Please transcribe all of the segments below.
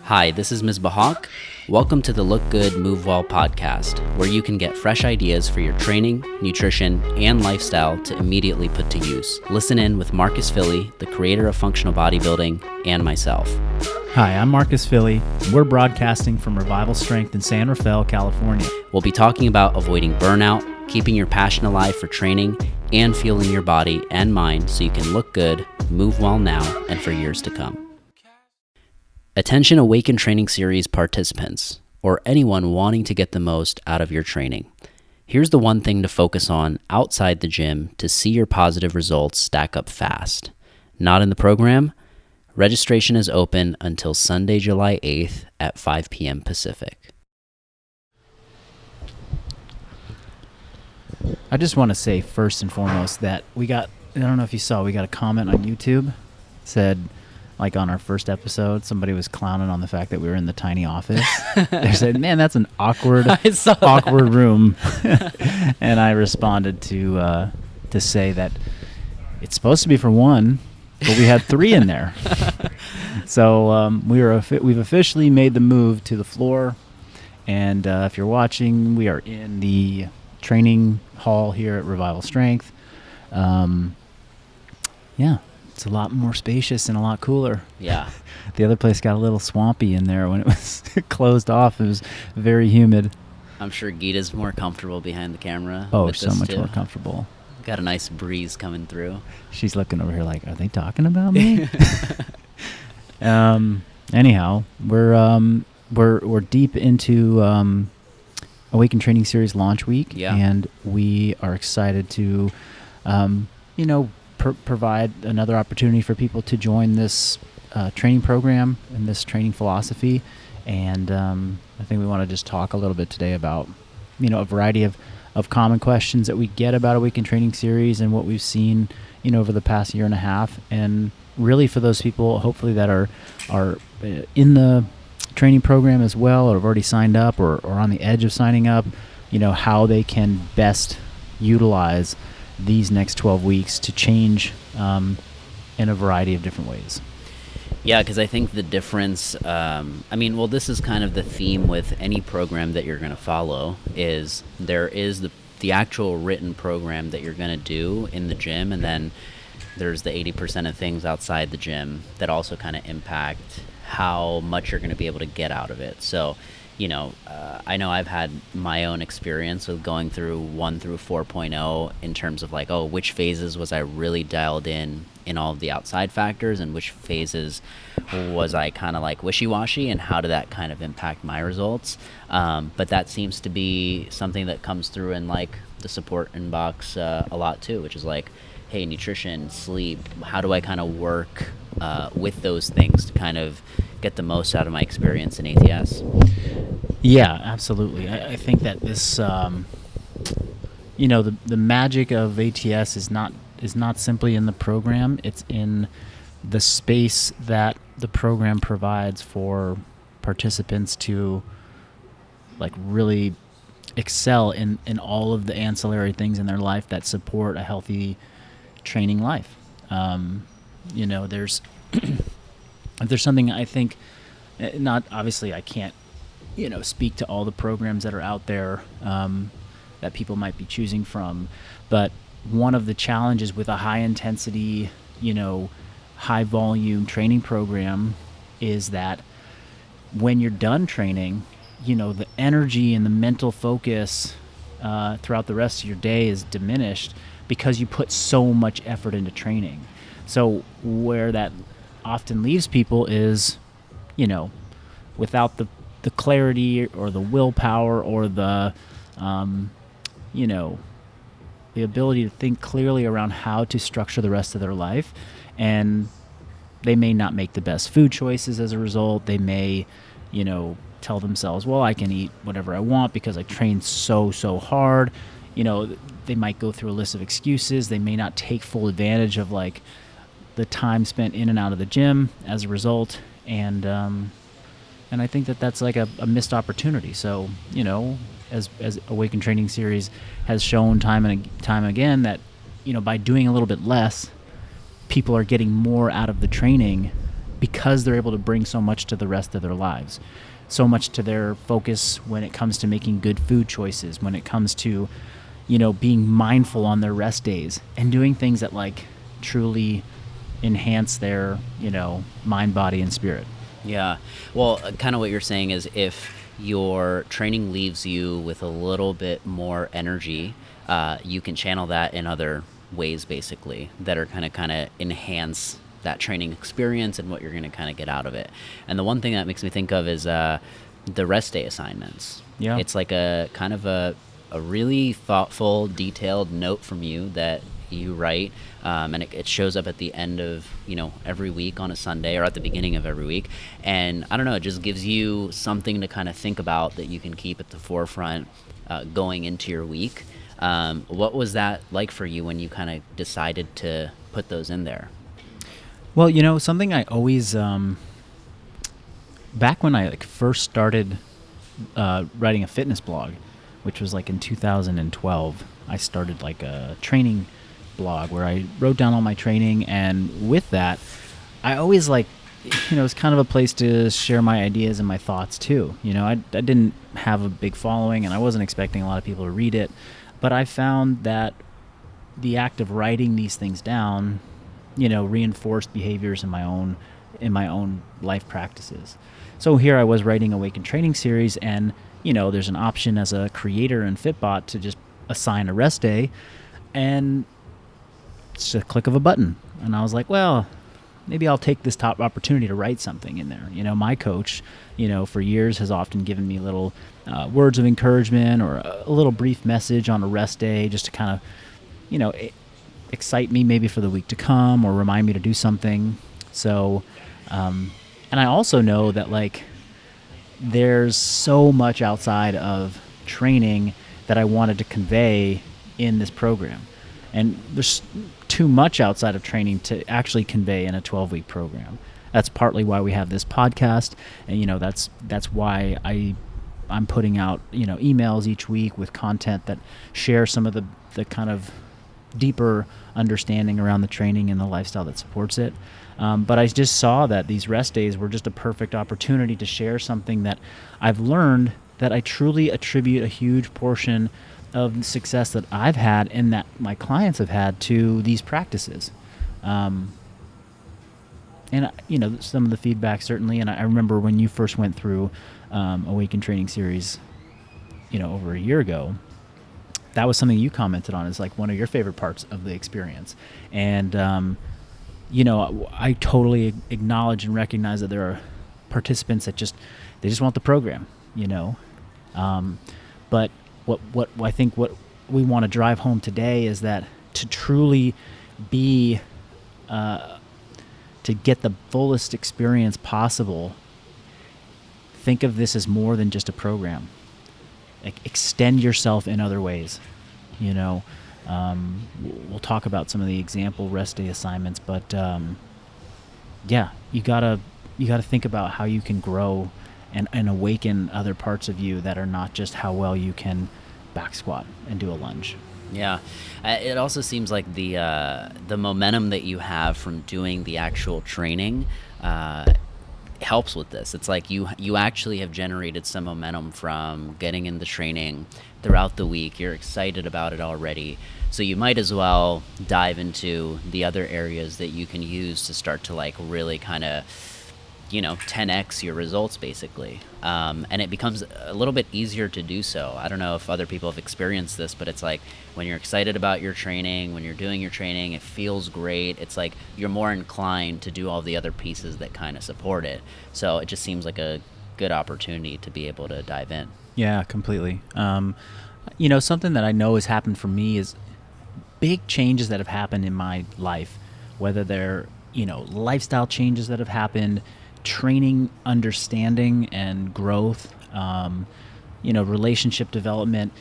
Hi, this is Ms. Bahak. Welcome to the Look Good, Move Well podcast, where you can get fresh ideas for your training, nutrition, and lifestyle to immediately put to use. Listen in with Marcus Philly, the creator of functional bodybuilding, and myself. Hi, I'm Marcus Philly. We're broadcasting from Revival Strength in San Rafael, California. We'll be talking about avoiding burnout, keeping your passion alive for training, and fueling your body and mind so you can look good, move well now, and for years to come. Attention Awaken Training Series participants, or anyone wanting to get the most out of your training. Here's the one thing to focus on outside the gym to see your positive results stack up fast. Not in the program? Registration is open until Sunday, July 8th at 5 p.m. Pacific. I just want to say first and foremost that I don't know if you saw, we got a comment on YouTube, said, like on our first episode, somebody was clowning on the fact that we were in the tiny office. They said, man, that's an awkward room. And I responded to say that it's supposed to be for one, but we had three in there. So we've officially made the move to the floor. And if you're watching, we are in the training hall here at Revival Strength. It's a lot more spacious and a lot cooler. Yeah. The other place got a little swampy in there when it was closed off. It was very humid. I'm sure Geeta's more comfortable behind the camera. Oh, so much more comfortable. Got a nice breeze coming through. She's looking over here like, are they talking about me? Anyhow, we're deep into Awaken Training Series launch week. Yeah. And we are excited to, provide another opportunity for people to join this training program and this training philosophy. And I think we want to just talk a little bit today about, a variety of common questions that we get about Awaken Training Series and what we've seen, over the past year and a half. And really for those people, hopefully that are in the training program as well, or have already signed up or on the edge of signing up, how they can best utilize these next 12 weeks to change in a variety of different ways. Yeah, because I think the difference, this is kind of the theme with any program that you're going to follow, is there is the actual written program that you're going to do in the gym, and then there's the 80% of things outside the gym that also kind of impact how much you're going to be able to get out of it. So, I know I've had my own experience with going through 1 through 4.0 in terms of like, which phases was I really dialed in all of the outside factors, and which phases was I kind of like wishy-washy, and how did that kind of impact my results. But that seems to be something that comes through in like the support inbox a lot too, which is like, hey, nutrition, sleep, how do I kind of work with those things to kind of get the most out of my experience in ATS? Yeah, absolutely. I think that this, the magic of ATS is not simply in the program. It's in the space that the program provides for participants to like really excel in all of the ancillary things in their life that support a healthy training life. There's if there's something I think, not obviously I can't, speak to all the programs that are out there that people might be choosing from, but one of the challenges with a high intensity, high volume training program is that when you're done training, the energy and the mental focus throughout the rest of your day is diminished because you put so much effort into training. So where that often leaves people is, without the clarity or the willpower or the, the ability to think clearly around how to structure the rest of their life. And they may not make the best food choices as a result. They may, tell themselves, well, I can eat whatever I want because I trained so hard. They might go through a list of excuses. They may not take full advantage of like the time spent in and out of the gym as a result. And I think that that's like a missed opportunity. So, as Awaken Training Series has shown time and time again that, by doing a little bit less, people are getting more out of the training because they're able to bring so much to the rest of their lives, so much to their focus when it comes to making good food choices, when it comes to, being mindful on their rest days and doing things that like truly enhance their, mind, body, and spirit. Yeah. Well, kind of what you're saying is if your training leaves you with a little bit more energy, you can channel that in other ways, basically, that are kind of enhance that training experience and what you're going to kind of get out of it. And the one thing that makes me think of is the rest day assignments. Yeah. It's like a kind of a really thoughtful, detailed note from you that you write, and it shows up at the end of every week on a Sunday, or at the beginning of every week, and I don't know, it just gives you something to kind of think about that you can keep at the forefront going into your week. What was that like for you when you kind of decided to put those in there? Well, something I always back when I first started writing a fitness blog, which was like in 2012, I started like a training blog where I wrote down all my training, and with that, I always it's kind of a place to share my ideas and my thoughts too. I didn't have a big following, and I wasn't expecting a lot of people to read it, but I found that the act of writing these things down, reinforced behaviors in my own life practices. So here I was writing Awaken Training Series, and there's an option as a creator in Fitbot to just assign a rest day, and it's a click of a button. And I was like, well, maybe I'll take this top opportunity to write something in there. My coach, for years has often given me little words of encouragement or a little brief message on a rest day just to kind of, excite me maybe for the week to come or remind me to do something. So, and I also know that there's so much outside of training that I wanted to convey in this program. And there's too much outside of training to actually convey in a 12-week program. That's partly why we have this podcast, and that's why I'm putting out emails each week with content that share some of the kind of deeper understanding around the training and the lifestyle that supports it. But I just saw that these rest days were just a perfect opportunity to share something that I've learned that I truly attribute a huge portion of the success that I've had and that my clients have had to these practices. And some of the feedback certainly, and I remember when you first went through Awaken Training Series, over a year ago, that was something you commented on as like one of your favorite parts of the experience. And, I totally acknowledge and recognize that there are participants that they just want the program, but what I think what we want to drive home today is that to truly be, to get the fullest experience possible, think of this as more than just a program. Extend yourself in other ways. We'll talk about some of the example rest day assignments, but you gotta think about how you can grow and awaken other parts of you that are not just how well you can back squat and do a lunge. Yeah, it also seems like the momentum that you have from doing the actual training helps with this. It's like you actually have generated some momentum from getting in the training throughout the week. You're excited about it already, so you might as well dive into the other areas that you can use to start to really kind of 10x your results basically, and it becomes a little bit easier to do so. I don't know if other people have experienced this, but it's like when you're excited about your training, when you're doing your training, it feels great. It's like you're more inclined to do all the other pieces that kind of support it. So it just seems like a good opportunity to be able to dive in. Yeah, completely. Something that I know has happened for me is big changes that have happened in my life, whether they're lifestyle changes that have happened, training understanding and growth, relationship development.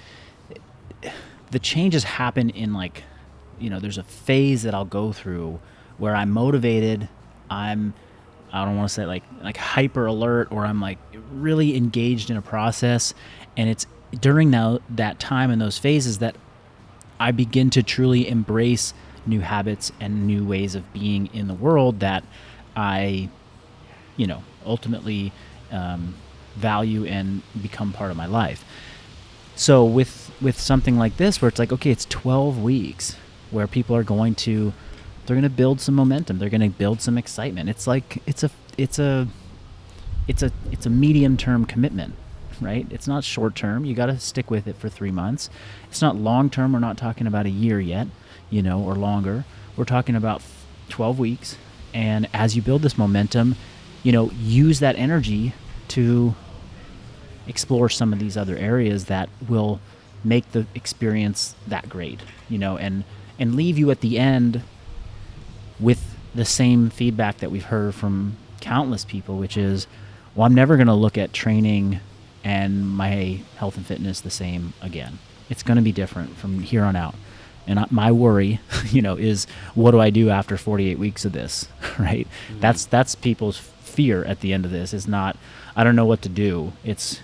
The changes happen in there's a phase that I'll go through where I'm motivated, I don't want to say like hyper alert, or I'm really engaged in a process, and it's during that time in those phases that I begin to truly embrace new habits and new ways of being in the world that I ultimately value and become part of my life. So with something like this, where it's like, okay, it's 12 weeks where people are they're going to build some momentum. They're going to build some excitement. It's like, it's a medium term commitment, right? It's not short term. You got to stick with it for 3 months. It's not long term. We're not talking about a year yet, or longer. We're talking about 12 weeks. And as you build this momentum, use that energy to explore some of these other areas that will make the experience that great, and leave you at the end with the same feedback that we've heard from countless people, which is, well, I'm never going to look at training and my health and fitness the same again. It's going to be different from here on out. And my worry, is what do I do after 48 weeks of this, right? Mm-hmm. That's people's fear at the end of this. Is not, I don't know what to do. It's,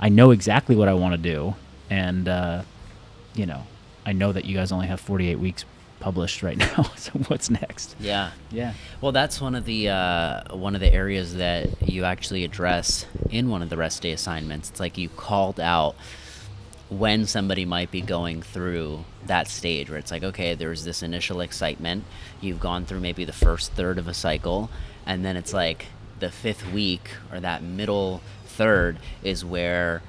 I know exactly what I want to do. And, I know that you guys only have 48 weeks published right now. So what's next? Yeah. Yeah. Well, that's one of the areas that you actually address in one of the rest day assignments. It's like you called out when somebody might be going through that stage where it's like, okay, there's this initial excitement. You've gone through maybe the first third of a cycle, and then it's like the fifth week or that middle third is where,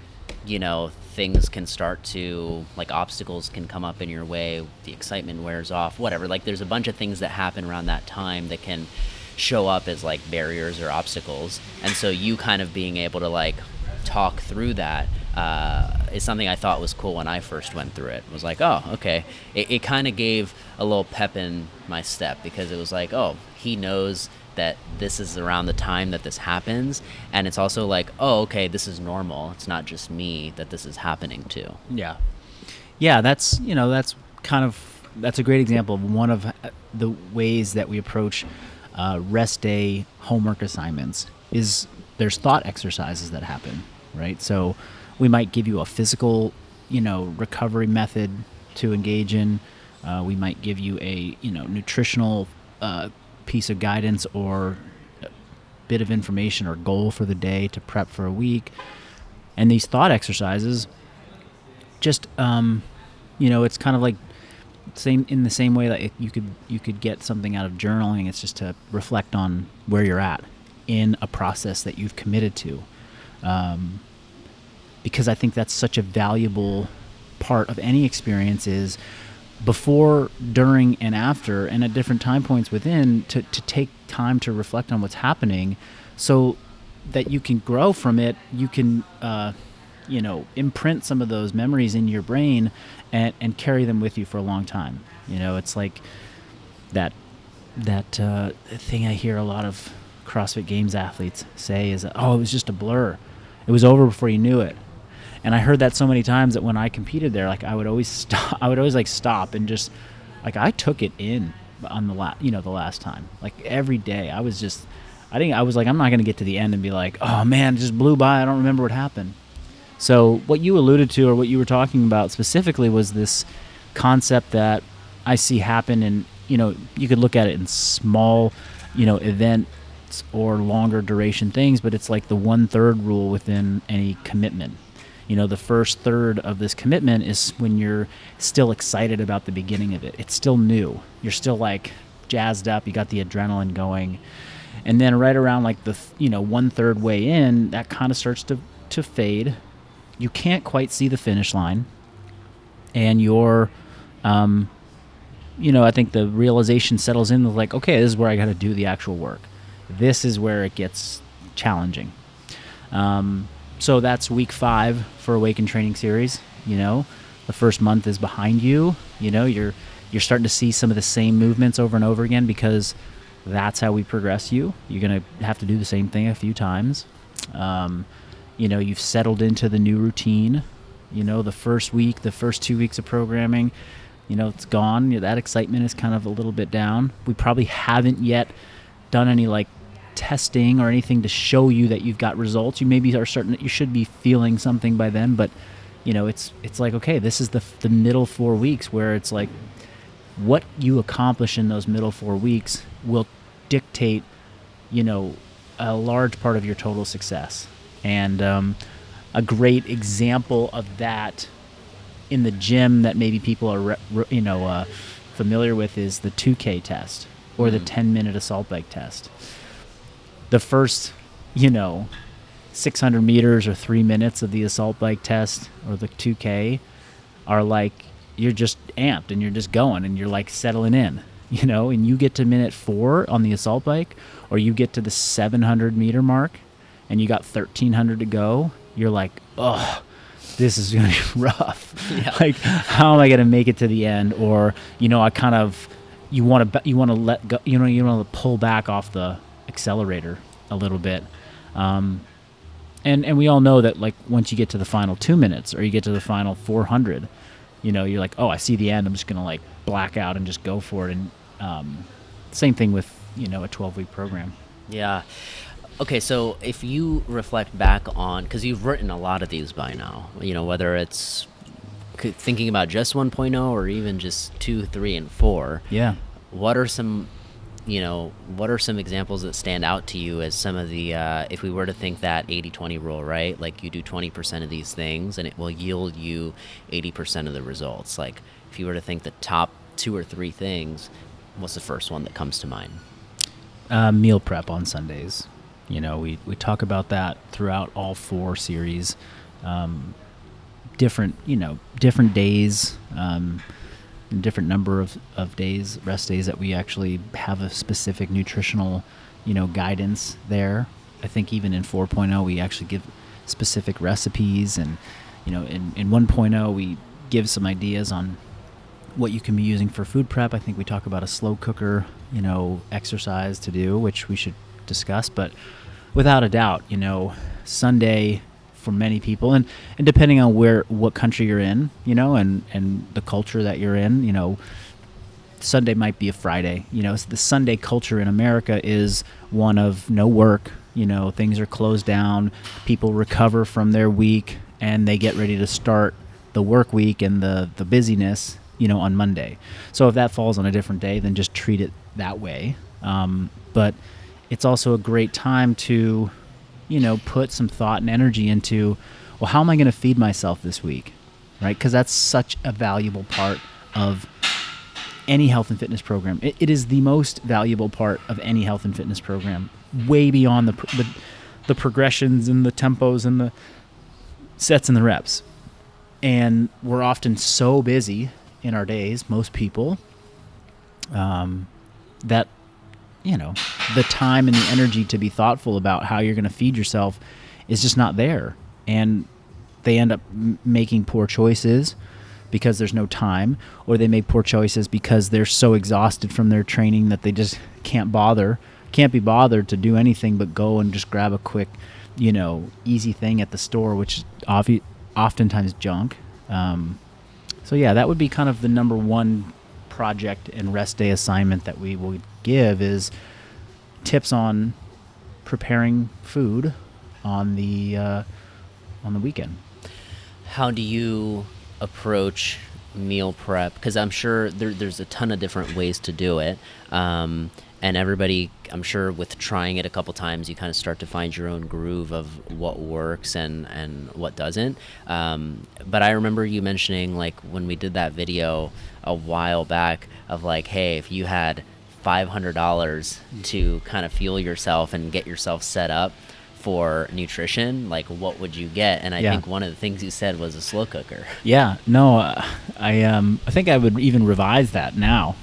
things can start to, like, obstacles can come up in your way, the excitement wears off, whatever. Like, there's a bunch of things that happen around that time that can show up as, like, barriers or obstacles. And so you kind of being able to, like, talk through that is something I thought was cool when I first went through it. It was like, oh, okay. It kind of gave a little pep in my step, because it was like, oh, he knows that this is around the time that this happens, and it's also like, oh, okay, this is normal. It's not just me that this is happening to. Yeah, that's that's a great example of one of the ways that we approach rest day homework assignments. Is there's thought exercises that happen, right? So we might give you a physical, recovery method to engage in. We might give you a, nutritional piece of guidance or a bit of information or goal for the day to prep for a week. And these thought exercises, just, it's kind of like in the same way that you could get something out of journaling. It's just to reflect on where you're at in a process that you've committed to. Because I think that's such a valuable part of any experience, is before, during, and after, and at different time points within, to take time to reflect on what's happening so that you can grow from it. You can, imprint some of those memories in your brain and carry them with you for a long time. It's like that thing I hear a lot of CrossFit Games athletes say is, oh, it was just a blur. It was over before you knew it. And I heard that so many times that when I competed there, like, I would always stop and just, like, I took it in on the last time. Like, every day I was like, I'm not going to get to the end and be like, oh man, it just blew by. I don't remember what happened. So what you alluded to, or what you were talking about specifically, was this concept that I see happen in, you could look at it in small, events or longer duration things, but it's like the 1/3 rule within any commitment. The first third of this commitment is when you're still excited about the beginning of it. It's still new. You're still, like, jazzed up. You got the adrenaline going. And then right around, like, the 1/3 way in, that kind of starts to fade. You can't quite see the finish line. And you're, I think the realization settles in with, like, okay, this is where I got to do the actual work. This is where it gets challenging. So that's week 5 for Awaken Training Series. The first month is behind you. You're starting to see some of the same movements over and over again, because that's how we progress you. You're going to have to do the same thing a few times. You've settled into the new routine. The first week, the first 2 weeks of programming, it's gone. That excitement is kind of a little bit down. We probably haven't yet done any, like, testing or anything to show you that you've got results. You maybe are certain that you should be feeling something by then, but it's like, okay, this is the middle 4 weeks, where it's like what you accomplish in those middle 4 weeks will dictate a large part of your total success. And a great example of that in the gym that maybe people are familiar with is the 2K test or the 10-minute assault bike test. The first, 600 meters or 3 minutes of the assault bike test or the 2K are like, you're just amped and you're just going and you're like settling in, and you get to minute 4 on the assault bike, or you get to the 700 meter mark and you got 1,300 to go. You're like, oh, this is going to be rough. Yeah. Like, how am I going to make it to the end? Or, you want to let go, you want to pull back off the accelerator a little bit. And we all know that, like, once you get to the final 2 minutes or you get to the final 400, you're like, oh, I see the end. I'm just going to like black out and just go for it. And same thing with, a 12-week program. Yeah. Okay, so if you reflect back on, because you've written a lot of these by now, whether it's thinking about just 1.0 or even just 2, 3, and 4. Yeah. What are some examples that stand out to you as some of the, if we were to think that 80-20 rule, right? Like, you do 20% of these things and it will yield you 80% of the results. Like, if you were to think the top 2 or 3 things, what's the first one that comes to mind? Meal prep on Sundays. We talk about that throughout all 4 series. Different days, different number of days, rest days that we actually have a specific nutritional, guidance there. I think even in 4.0, we actually give specific recipes, and, in 1.0, we give some ideas on what you can be using for food prep. I think we talk about a slow cooker, exercise to do, which we should discuss. But without a doubt, Sunday for many people, and depending on what country you're in, and the culture that you're in, Sunday might be a Friday. So the Sunday culture in America is one of no work. Things are closed down. People recover from their week and they get ready to start the work week and the busyness, on Monday. So if that falls on a different day, then just treat it that way. But it's also a great time to, put some thought and energy into, well, how am I going to feed myself this week, right? Because that's such a valuable part of any health and fitness program. It is the most valuable part of any health and fitness program, way beyond the progressions and the tempos and the sets and the reps. And we're often so busy in our days, most people, that the time and the energy to be thoughtful about how you're going to feed yourself is just not there. And they end up making poor choices because there's no time, or they make poor choices because they're so exhausted from their training that they just can't be bothered to do anything but go and just grab a quick, easy thing at the store, which is oftentimes junk. So yeah, that would be kind of the number one project and rest day assignment that we will give, is tips on preparing food on the weekend. How do you approach meal prep? Because I'm sure there's a ton of different ways to do it. And everybody, I'm sure with trying it a couple times, you kind of start to find your own groove of what works and what doesn't. But I remember you mentioning, like, when we did that video a while back of like, hey, if you had $500 to kind of fuel yourself and get yourself set up for nutrition, like, what would you get? And I think one of the things you said was a slow cooker. Yeah, no, I think I would even revise that now.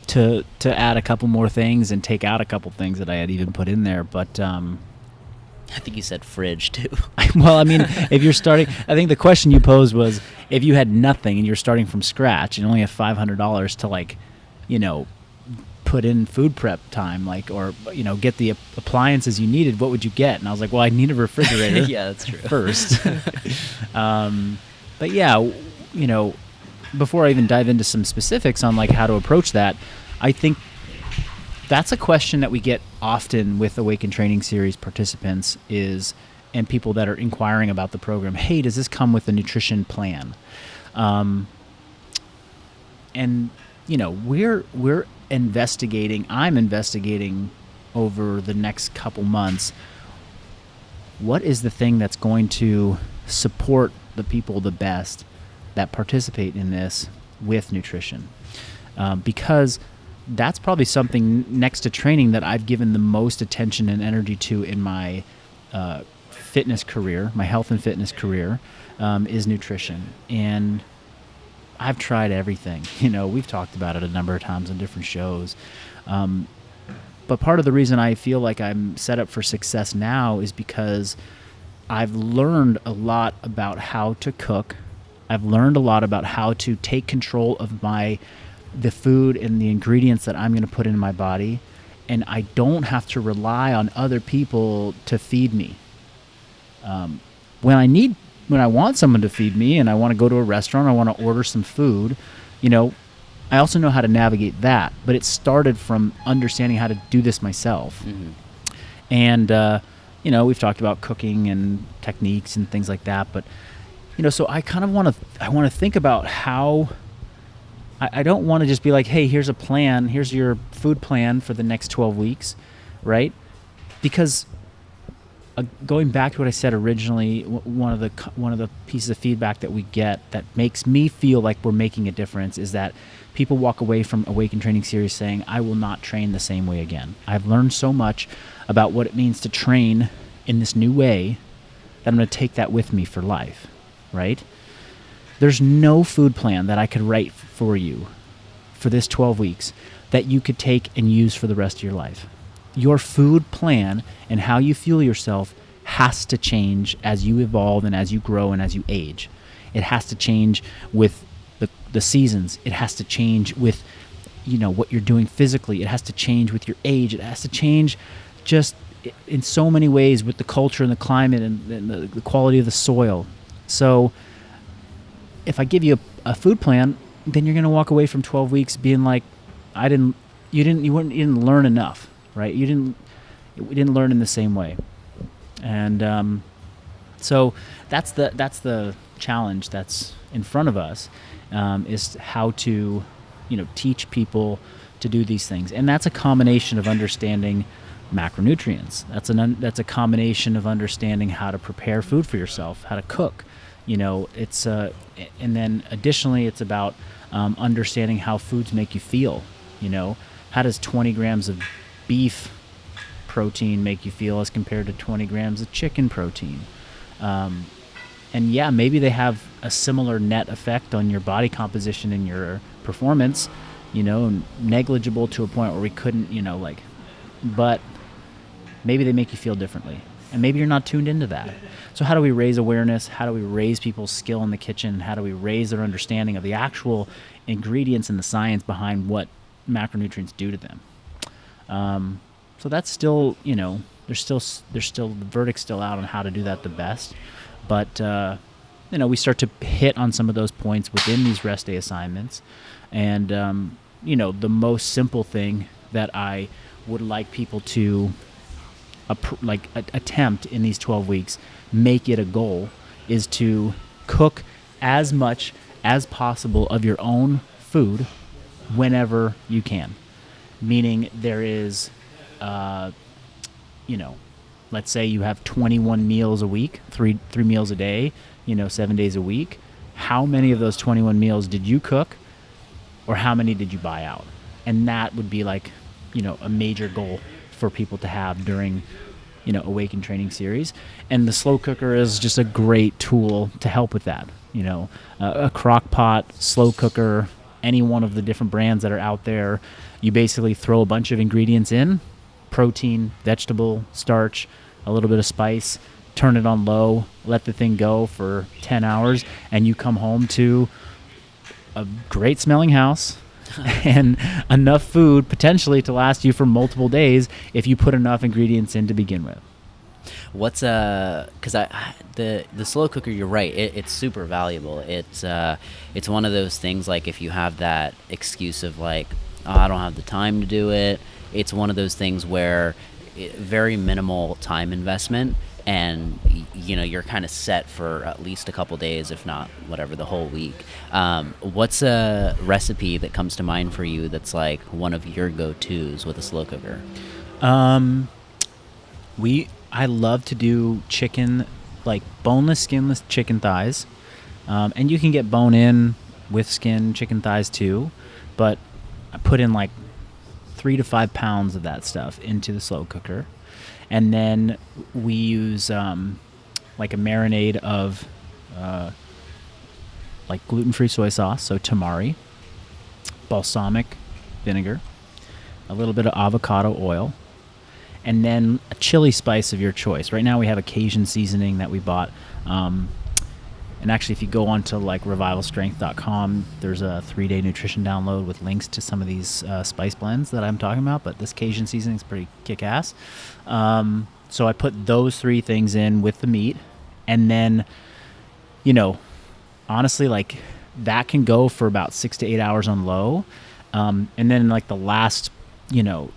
To add a couple more things and take out a couple things that I had even put in there. But I think you said fridge too. Well, I mean, if you're starting, I think the question you posed was, if you had nothing and you're starting from scratch and only have $500 to, like, put in food prep time, like, or, get the appliances you needed, what would you get? And I was like, well, I need a refrigerator. Yeah, that's true. First. But yeah, before I even dive into some specifics on, like, how to approach that, I think that's a question that we get often with Awaken Training Series participants and people that are inquiring about the program. Hey, does this come with a nutrition plan? And we're investigating. I'm investigating over the next couple months, what is the thing that's going to support the people the best that participate in this with nutrition? Because that's probably something next to training that I've given the most attention and energy to in my fitness career, my health and fitness career, is nutrition. And I've tried everything. We've talked about it a number of times on different shows. But part of the reason I feel like I'm set up for success now is because I've learned a lot about how to cook. I've learned a lot about how to take control of the food and the ingredients that I'm going to put in my body, and I don't have to rely on other people to feed me. When I want someone to feed me and I want to go to a restaurant, I want to order some food, I also know how to navigate that, but it started from understanding how to do this myself. Mm-hmm. And, we've talked about cooking and techniques and things like that, but, so I kind of want to think about how I don't want to just be like, hey, here's a plan, here's your food plan for the next 12 weeks, right? Because going back to what I said originally, one of the pieces of feedback that we get that makes me feel like we're making a difference is that people walk away from Awaken Training Series saying, I will not train the same way again. I've learned so much about what it means to train in this new way that I'm going to take that with me for life, right? There's no food plan that I could write for you for this 12 weeks that you could take and use for the rest of your life. Your food plan and how you fuel yourself has to change as you evolve and as you grow and as you age. It has to change with the seasons. It has to change with what you're doing physically. It has to change with your age. It has to change just in so many ways with the culture and the climate and the quality of the soil. So if I give you a food plan, then you're going to walk away from 12 weeks being like, you didn't learn enough, right? We didn't learn in the same way. And so that's the challenge that's in front of us, is how to teach people to do these things. And that's a combination of understanding macronutrients. That's a combination of understanding how to prepare food for yourself, how to cook. It's and then additionally, it's about understanding how foods make you feel. How does 20 grams of beef protein make you feel as compared to 20 grams of chicken protein? And yeah, maybe they have a similar net effect on your body composition and your performance, negligible to a point where we couldn't, but maybe they make you feel differently. And maybe you're not tuned into that. So how do we raise awareness? How do we raise people's skill in the kitchen? How do we raise their understanding of the actual ingredients and the science behind what macronutrients do to them? So that's still, there's still the verdict's still out on how to do that the best. But, we start to hit on some of those points within these rest day assignments. And, the most simple thing that I would like people to attempt in these 12 weeks, make it a goal, is to cook as much as possible of your own food whenever you can. Meaning there is, let's say you have 21 meals a week, three meals a day, 7 days a week. How many of those 21 meals did you cook, or how many did you buy out? And that would be a major goal for people to have during, Awaken Training Series. And the slow cooker is just a great tool to help with that. A crock pot, slow cooker, any one of the different brands that are out there, you basically throw a bunch of ingredients in, protein, vegetable, starch, a little bit of spice, turn it on low, let the thing go for 10 hours, and you come home to a great smelling house and enough food potentially to last you for multiple days if you put enough ingredients in to begin with. What's because the slow cooker, you're right, it's super valuable. It's one of those things, like if you have that excuse of like, oh, I don't have the time to do it, it's one of those things where very minimal time investment, and you're kind of set for at least a couple days, if not whatever, the whole week. What's a recipe that comes to mind for you that's like one of your go-tos with a slow cooker? I love to do chicken, like boneless, skinless chicken thighs, and you can get bone in with skin chicken thighs too, but I put in like 3 to 5 pounds of that stuff into the slow cooker, and then we use like a marinade of like gluten-free soy sauce, so tamari, balsamic vinegar, a little bit of avocado oil, and then a chili spice of your choice. Right now we have a Cajun seasoning that we bought. And actually, if you go on to like revivalstrength.com, there's a 3-day nutrition download with links to some of these spice blends that I'm talking about. But this Cajun seasoning is pretty kick-ass. So I put those 3 things in with the meat. And then, honestly, like that can go for about 6 to 8 hours on low. And then like the last, 2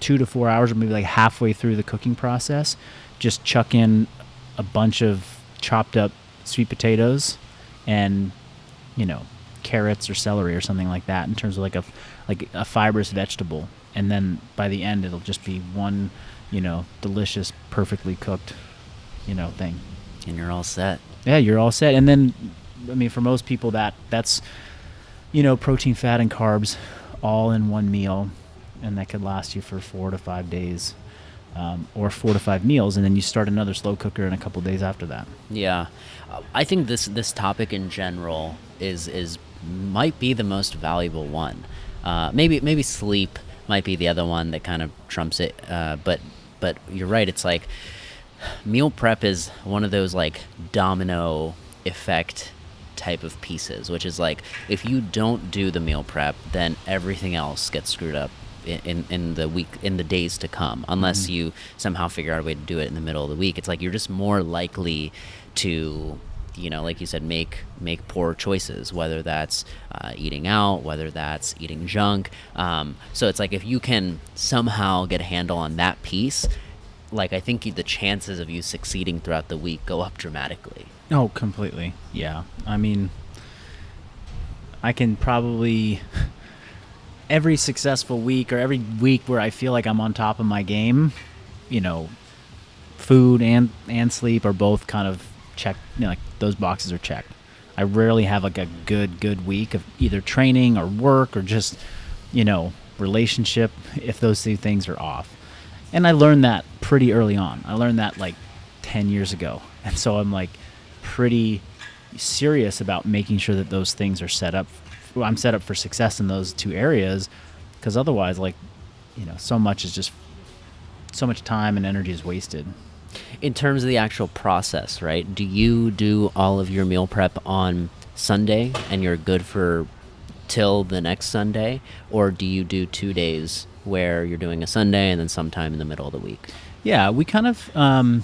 to 4 hours, or maybe like halfway through the cooking process, just chuck in a bunch of chopped up sweet potatoes and carrots or celery or something like that, in terms of like a fibrous vegetable, and then by the end it'll just be one delicious, perfectly cooked thing, And you're all set. yeah, you're all set. And then I mean, for most people that's protein, fat, and carbs all in one meal, and that could last you for 4 to 5 days, or 4 to 5 meals, and then you start another slow cooker in a couple days after that. Yeah, I think this topic in general is might be the most valuable one. Maybe sleep might be the other one that kind of trumps it. But you're right. It's like meal prep is one of those like domino effect type of pieces, which is like if you don't do the meal prep, then everything else gets screwed up in the week, in the days to come, unless you somehow figure out a way to do it in the middle of the week. It's like you're just more likely to, like you said, make poor choices, whether that's eating out, whether that's eating junk. So it's like if you can somehow get a handle on that piece, like I think the chances of you succeeding throughout the week go up dramatically. Oh, completely. Yeah. I mean, I can probably every successful week, or every week where I feel like I'm on top of my game, food and sleep are both kind of checked, like those boxes are checked. I rarely have like a good week of either training or work or just, relationship, if those 2 things are off. And I learned that pretty early on. I learned that like 10 years ago. And so I'm like pretty serious about making sure that those things are set up. I'm set up for success in those 2 areas, because otherwise, like, so much time and energy is wasted. In terms of the actual process, right? Do you do all of your meal prep on Sunday and you're good for till the next Sunday, or do you do 2 days where you're doing a Sunday and then sometime in the middle of the week? Yeah, we kind of have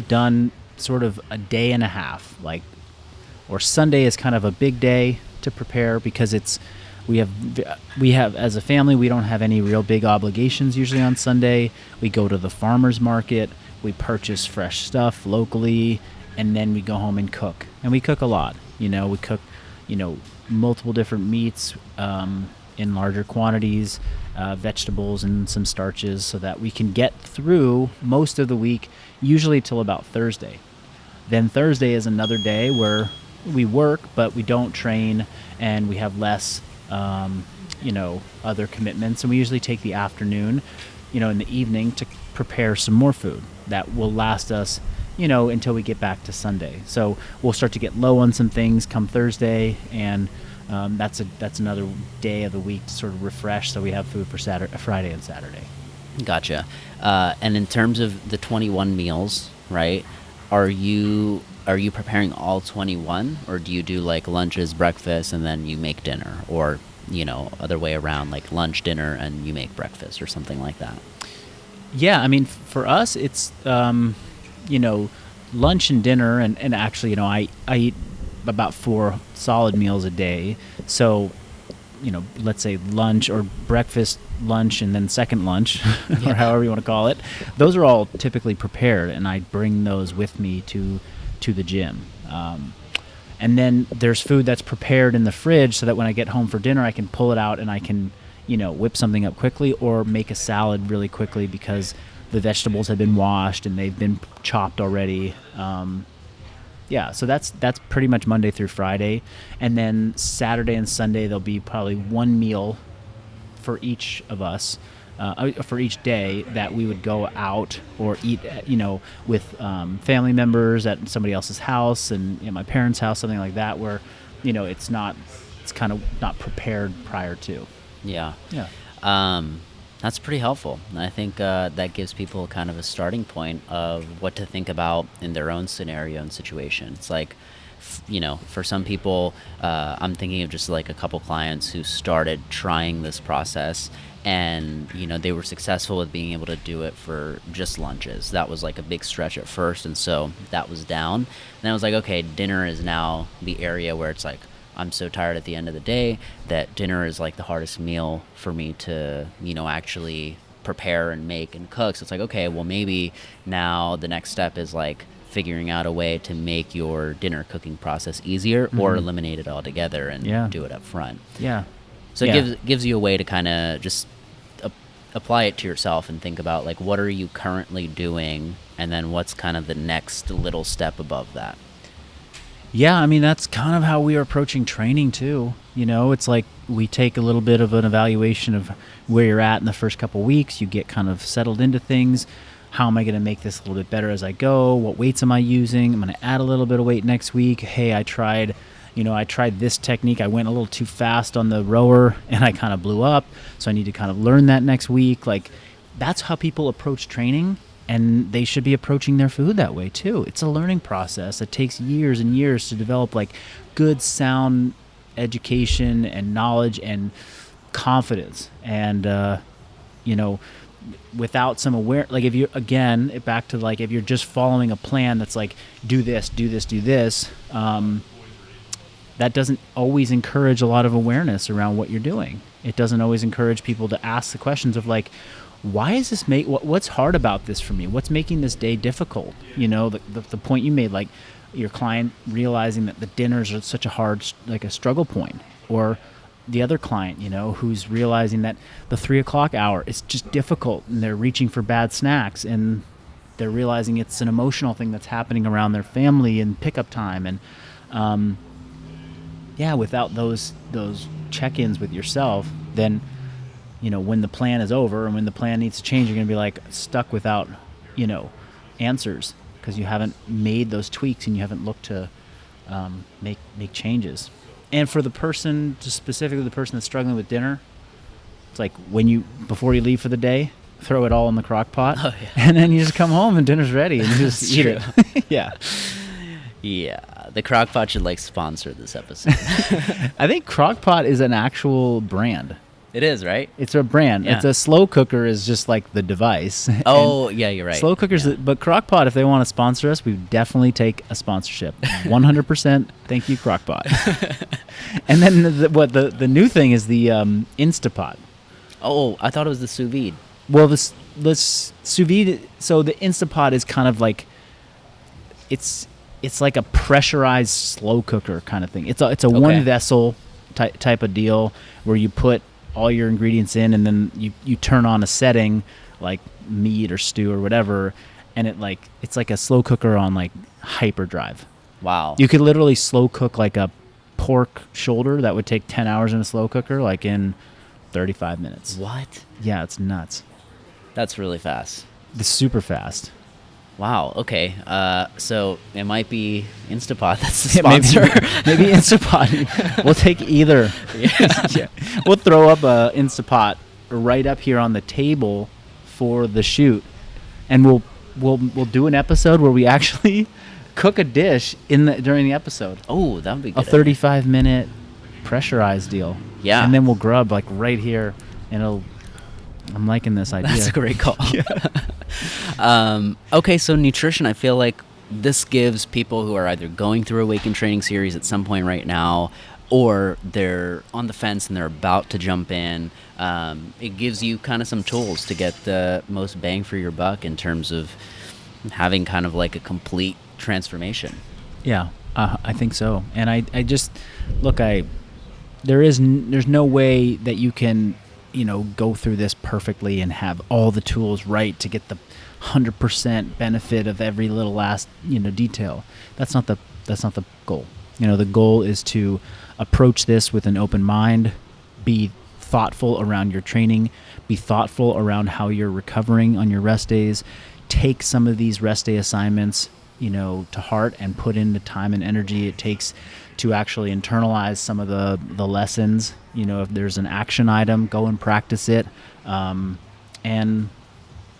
done sort of a day and a half, like, or Sunday is kind of a big day to prepare, because we have as a family, we don't have any real big obligations usually on Sunday. We go to the farmer's market, we purchase fresh stuff locally, and then we go home and cook. And we cook a lot. We cook, multiple different meats in larger quantities, vegetables and some starches, so that we can get through most of the week, usually till about Thursday. Then Thursday is another day where we work, but we don't train, and we have less, other commitments. And we usually take the afternoon, in the evening, to prepare some more food that will last us, until we get back to Sunday. So we'll start to get low on some things come Thursday, and that's another day of the week to sort of refresh, so we have food for Friday and Saturday. Gotcha. And in terms of the 21 meals, right? Are you preparing all 21, or do you do like lunches, breakfast, and then you make dinner, or other way around, like lunch, dinner, and you make breakfast, or something like that? Yeah, I mean, for us, it's lunch and dinner, and actually, I eat about 4 solid meals a day. So, let's say lunch or breakfast, lunch, and then second lunch, or however you want to call it. Those are all typically prepared, and I bring those with me to the gym. And then there's food that's prepared in the fridge, so that when I get home for dinner, I can pull it out and I can, whip something up quickly or make a salad really quickly because the vegetables have been washed and they've been chopped already. So that's pretty much Monday through Friday. And then Saturday and Sunday, there'll be probably one meal for each of us, for each day that we would go out or eat, with family members at somebody else's house and my parents' house, something like that, where, it's kind of not prepared prior to. Yeah. Yeah. That's pretty helpful. And I think that gives people kind of a starting point of what to think about in their own scenario and situation. It's like, for some people, I'm thinking of just like a couple clients who started trying this process and, they were successful with being able to do it for just lunches. That was like a big stretch at first. And so that was down. And I was like, okay, dinner is now the area where it's like, I'm so tired at the end of the day that dinner is like the hardest meal for me to, actually prepare and make and cook. So it's like, okay, well, maybe now the next step is like figuring out a way to make your dinner cooking process easier or eliminate it altogether and do it up front. Yeah. So it gives you a way to kind of just apply it to yourself and think about like, what are you currently doing? And then what's kind of the next little step above that? Yeah, I mean, that's kind of how we are approaching training too. It's like we take a little bit of an evaluation of where you're at in the first couple weeks. You get kind of settled into things. How am I going to make this a little bit better as I go? What weights am I using? I'm going to add a little bit of weight next week. Hey, I tried this technique. I went a little too fast on the rower and I kind of blew up. So I need to kind of learn that next week. Like, that's how people approach training. And they should be approaching their food that way too. It's a learning process. It takes years and years to develop like good, sound education and knowledge and confidence. And, without some like if you, again, back to like, if you're just following a plan that's like, do this, that doesn't always encourage a lot of awareness around what you're doing. It doesn't always encourage people to ask the questions of like, why is this what's hard about this for me? What's making this day difficult? The point you made, like your client realizing that the dinners are such a hard, like a struggle point, or the other client, who's realizing that the 3:00 hour is just difficult and they're reaching for bad snacks and they're realizing it's an emotional thing that's happening around their family and pickup time. And, without those check-ins with yourself, then, when the plan is over and when the plan needs to change, you're going to be like stuck without, answers because you haven't made those tweaks and you haven't looked to make changes. And for the person, just specifically the person that's struggling with dinner, it's like before you leave for the day, throw it all in the crock pot, and then you just come home and dinner's ready and you just eat it. Yeah. Yeah, the Crock-Pot should like sponsor this episode. I think Crock-Pot is an actual brand. It is, right? It's a brand. Yeah. It's a slow cooker is just like the device. Oh, yeah, you're right. Slow cookers, but Crock-Pot, if they want to sponsor us, we definitely take a sponsorship. 100%. Thank you, Crock-Pot. And then the new thing is the Instapot. Oh, I thought it was the sous vide. Well, the sous vide. So the Instapot is kind of like it's like a pressurized slow cooker kind of thing. It's a one vessel type of deal where you put all your ingredients in and then you turn on a setting like meat or stew or whatever, and it's like a slow cooker on like hyperdrive. Wow. You could literally slow cook like a pork shoulder that would take 10 hours in a slow cooker like in 35 minutes. What? Yeah, it's nuts. That's really fast. It's super fast. Wow. Okay. So it might be Instapot that's the sponsor. Maybe Instapot. We'll take either. Yeah. We'll throw up a Instapot right up here on the table for the shoot, and we'll do an episode where we actually cook a dish during the episode. Oh, that would be good. A 35-minute pressurized deal. Yeah. And then we'll grub like right here, and I'm liking this idea. That's a great call. Yeah. Okay, so nutrition, I feel like this gives people who are either going through Awaken Training Series at some point right now, or they're on the fence and they're about to jump in. It gives you kind of some tools to get the most bang for your buck in terms of having kind of like a complete transformation. Yeah, I think so. And I just, look, there's no way that you can go through this perfectly and have all the tools right to get the 100% benefit of every little last, detail. That's not the goal. The goal is to approach this with an open mind, be thoughtful around your training, be thoughtful around how you're recovering on your rest days, take some of these rest day assignments, to heart and put in the time and energy it takes to actually internalize some of the lessons. If there's an action item, go and practice it. And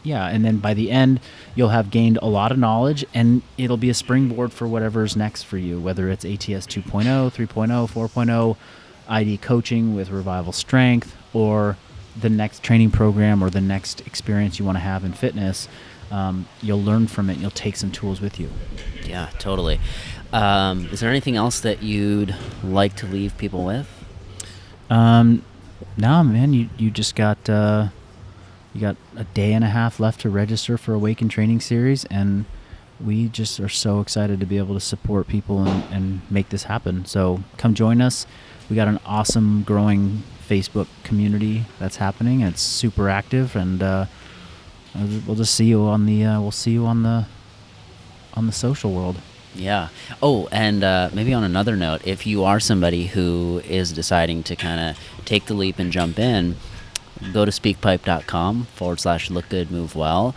then by the end, you'll have gained a lot of knowledge, and it'll be a springboard for whatever's next for you, whether it's ATS 2.0, 3.0, 4.0, ID coaching with Revival Strength, or the next training program or the next experience you want to have in fitness. You'll learn from it, and you'll take some tools with you. Yeah, totally. Is there anything else that you'd like to leave people with? No, man, you just got you got a day and a half left to register for Awaken Training Series, and we just are so excited to be able to support people and make this happen. So come join us. We got an awesome growing Facebook community that's happening. It's super active, and we'll just see you on the social world. Yeah. Oh, and maybe on another note, if you are somebody who is deciding to kind of take the leap and jump in, go to speakpipe.com/lookgoodmovewell,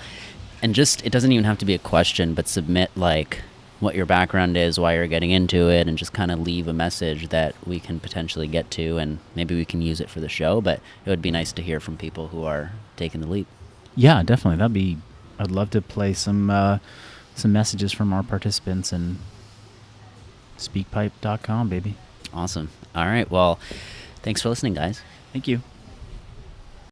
and it doesn't even have to be a question, but submit like what your background is, why you're getting into it, and just kind of leave a message that we can potentially get to, and maybe we can use it for the show. But it would be nice to hear from people who are taking the leap. Yeah, definitely. I'd love to play some messages from our participants, and speakpipe.com, baby. Awesome. All right. Well, thanks for listening, guys. Thank you.